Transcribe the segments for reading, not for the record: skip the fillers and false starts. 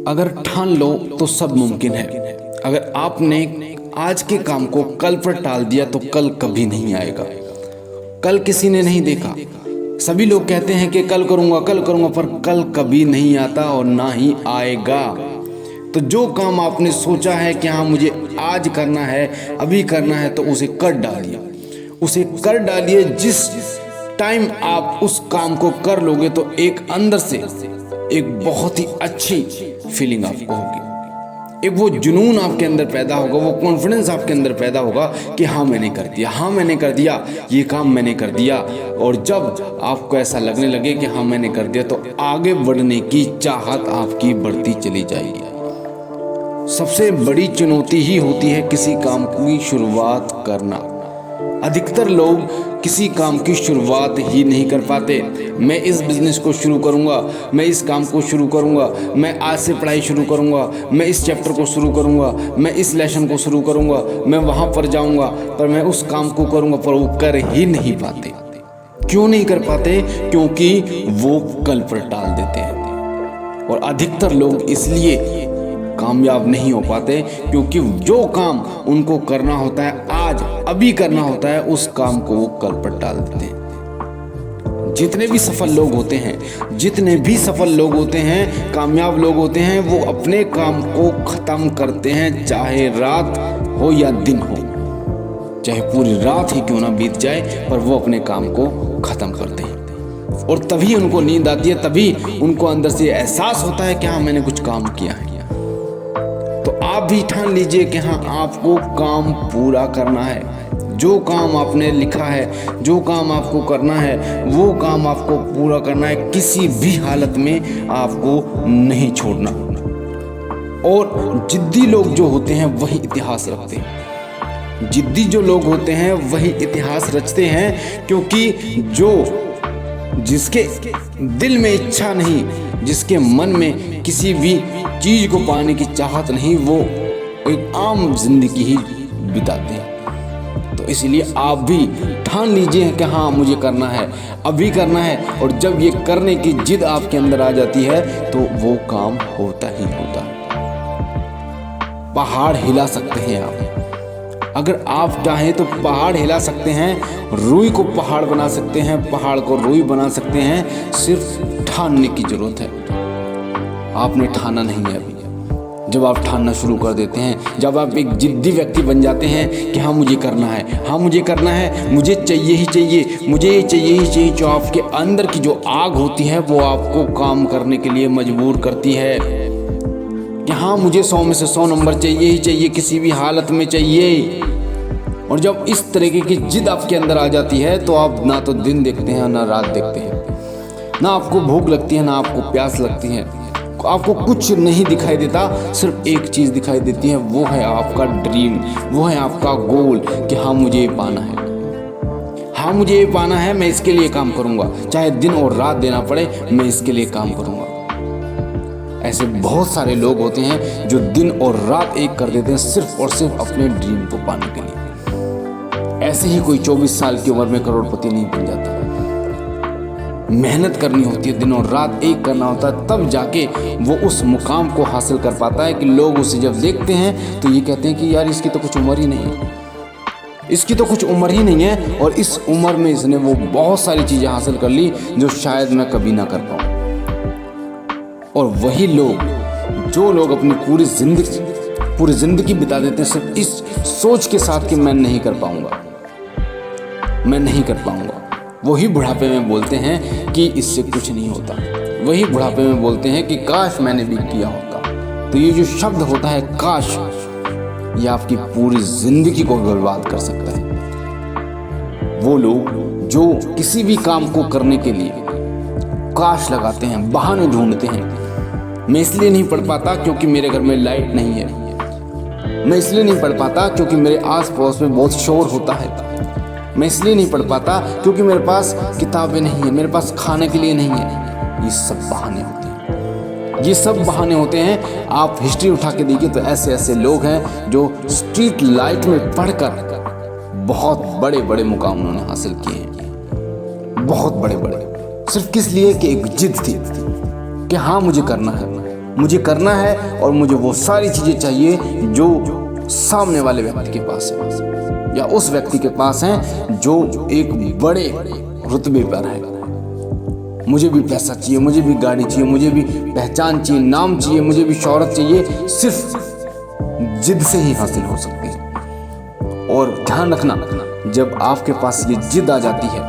अगर ठान लो तो सब मुमकिन है। अगर आपने आज के काम को कल पर टाल दिया तो कल कभी नहीं आएगा। कल किसी ने नहीं देखा। सभी लोग कहते हैं कि कल करूंगा, पर कल कभी नहीं आता और ना ही आएगा। तो जो काम आपने सोचा है कि हाँ मुझे आज करना है, अभी करना है, तो उसे कर डालिए। उसे कर डालिए। जिस टाइम आप उस काम को कर लोगे तो एक अंदर से एक बहुत ही अच्छी फीलिंग आपको होगी। एक वो जुनून आपके अंदर पैदा होगा, वो कॉन्फिडेंस आपके अंदर पैदा होगा कि हाँ मैंने कर दिया, हाँ मैंने कर दिया, ये काम मैंने कर दिया। और जब आपको ऐसा लगने लगे कि हाँ मैंने कर दिया, तो आगे बढ़ने की चाहत आपकी बढ़ती चली जाएगी। सबसे बड़ी चुनौती ही होती है किसी काम की शुरुआत करना। अधिकतर लोग किसी काम की शुरुआत ही नहीं कर पाते। मैं इस बिजनेस को शुरू करूंगा, मैं इस काम को शुरू करूंगा, मैं आज से पढ़ाई शुरू करूंगा, मैं इस चैप्टर को शुरू करूंगा, मैं इस लेसन को शुरू करूंगा, मैं वहां पर जाऊंगा, पर मैं उस काम को करूंगा, पर वो कर ही नहीं पाते। क्यों नहीं कर पाते? क्योंकि वो कल पर टाल देते हैं। और अधिकतर लोग इसलिए कामयाब नहीं हो पाते क्योंकि जो काम उनको करना होता है आज, अभी करना होता है, उस काम को वो कल पर टाल देते हैं। जितने भी सफल लोग होते हैं, कामयाब लोग होते हैं, वो अपने काम को खत्म करते हैं, चाहे रात हो या दिन हो, चाहे पूरी रात ही क्यों ना बीत जाए, पर वो अपने काम को खत्म करते हैं। और तभी उनको नींद आती है, तभी उनको अंदर से एहसास होता है कि हाँ मैंने कुछ काम किया है। तो आप भी ठान लीजिए कि हाँ आपको काम पूरा करना है। जो काम आपने लिखा है, जो काम आपको करना है, वो काम आपको पूरा करना है। किसी भी हालत में आपको नहीं छोड़ना। और जिद्दी लोग जो होते हैं वही इतिहास रखते हैं। जिद्दी जो लोग होते हैं वही इतिहास रचते हैं, क्योंकि जिसके दिल में इच्छा नहीं, जिसके मन में किसी भी चीज को पाने की चाहत नहीं, वो एक आम जिंदगी ही बिताते हैं। तो इसलिए आप भी ठान लीजिए कि हाँ मुझे करना है, अभी करना है। और जब ये करने की जिद आपके अंदर आ जाती है तो वो काम होता ही होता है। पहाड़ हिला सकते हैं आप। अगर आप चाहें तो पहाड़ हिला सकते हैं, रुई को पहाड़ बना सकते हैं, पहाड़ को रुई बना सकते हैं। सिर्फ ठानने की जरूरत है। आपने ठाना नहीं है अभी। जब आप ठानना शुरू कर देते हैं, जब आप एक जिद्दी व्यक्ति बन जाते हैं कि हाँ मुझे करना है, हाँ मुझे करना है, मुझे चाहिए ही चाहिए, मुझे ये चाहिए ही चाहिए, जो आपके अंदर की जो आग होती है वो आपको काम करने के लिए मजबूर करती है कि हाँ मुझे 100 में से 100 नंबर चाहिए ही चाहिए, किसी भी हालत में चाहिए। और जब इस तरीके की जिद आपके अंदर आ जाती है तो आप ना तो दिन देखते हैं ना रात देखते हैं, ना आपको भूख लगती है ना आपको प्यास लगती है, आपको कुछ नहीं दिखाई देता। सिर्फ एक चीज़ दिखाई देती है, वो है आपका ड्रीम, वो है आपका गोल कि हाँ मुझे ये पाना है, हाँ मुझे ये पाना है, मैं इसके लिए काम करूँगा, चाहे दिन और रात देना पड़े, मैं इसके लिए काम करूँगा। ऐसे बहुत सारे लोग होते हैं जो दिन और रात एक कर देते हैं सिर्फ और सिर्फ अपने ड्रीम को पाने के लिए। ऐसे ही कोई 24 साल की उम्र में करोड़पति नहीं बन जाता। मेहनत करनी होती है, दिन और रात एक करना होता है, तब जाके वो उस मुकाम को हासिल कर पाता है कि लोग उसे जब देखते हैं तो ये कहते हैं कि यार इसकी तो कुछ उम्र ही नहीं है, इसकी तो कुछ उम्र ही नहीं है, और इस उम्र में इसने वो बहुत सारी चीज़ें हासिल कर ली जो शायद मैं कभी ना कर पाऊँ। और वही लोग, जो लोग अपनी पूरी जिंदगी बिता देते हैं सिर्फ इस सोच के साथ कि मैं नहीं कर पाऊंगा, मैं नहीं कर पाऊंगा, वही बुढ़ापे में बोलते हैं कि इससे कुछ नहीं होता। वही बुढ़ापे में बोलते हैं कि काश मैंने भी किया होता। तो ये जो शब्द होता है काश, ये आपकी पूरी जिंदगी को बर्बाद कर सकता है। वो लोग जो किसी भी काम को करने के लिए काश लगाते हैं, बहाने ढूंढते हैं। मैं इसलिए नहीं पढ़ पाता क्योंकि मेरे घर में लाइट नहीं है, मैं इसलिए नहीं पढ़ पाता क्योंकि मेरे आस पड़ोस में बहुत शोर होता है, मैं इसलिए नहीं पढ़ पाता क्योंकि मेरे पास किताबें नहीं है, मेरे पास खाने के लिए नहीं है। ये सब बहाने होते हैं, ये सब बहाने होते हैं। आप हिस्ट्री उठा के देखिए तो ऐसे ऐसे लोग हैं जो स्ट्रीट लाइट में पढ़कर बहुत बड़े बड़े मुकाम उन्होंने हासिल किए हैं, बहुत बड़े बड़े, सिर्फ किस लिए कि एक जिद थी। कि हाँ मुझे करना है और मुझे वो सारी चीज़ें चाहिए जो सामने वाले व्यक्ति के पास है या उस व्यक्ति के पास है जो एक बड़े रुतबे पर है। मुझे भी पैसा चाहिए, मुझे भी गाड़ी चाहिए, मुझे भी पहचान चाहिए, नाम चाहिए, मुझे भी शोहरत चाहिए, सिर्फ जिद से ही हासिल हो सकती है। और ध्यान रखना, जब आपके पास ये जिद आ जाती है,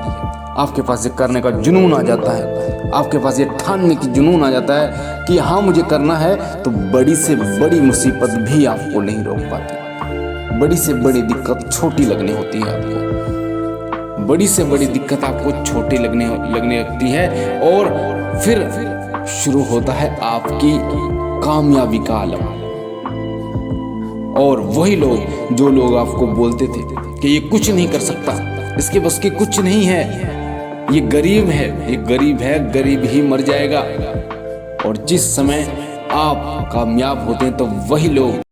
आपके पास ये करने का जुनून आ जाता है, आपके पास ये ठानने की जुनून आ जाता है कि हाँ मुझे करना है, तो बड़ी से बड़ी मुसीबत भी आपको नहीं रोक पाती। बड़ी से बड़ी दिक्कत छोटी लगने होती है आपको, बड़ी से बड़ी दिक्कत आपको छोटी लगने लगती है और फिर शुरू होता है आपकी कामयाबी का आलम। और वही लोग जो लोग आपको बोलते थे कि ये कुछ नहीं कर सकता, इसके बस की कुछ नहीं है, ये गरीब है, गरीब ही मर जाएगा। और जिस समय आप कामयाब होते हैं तो वही लोग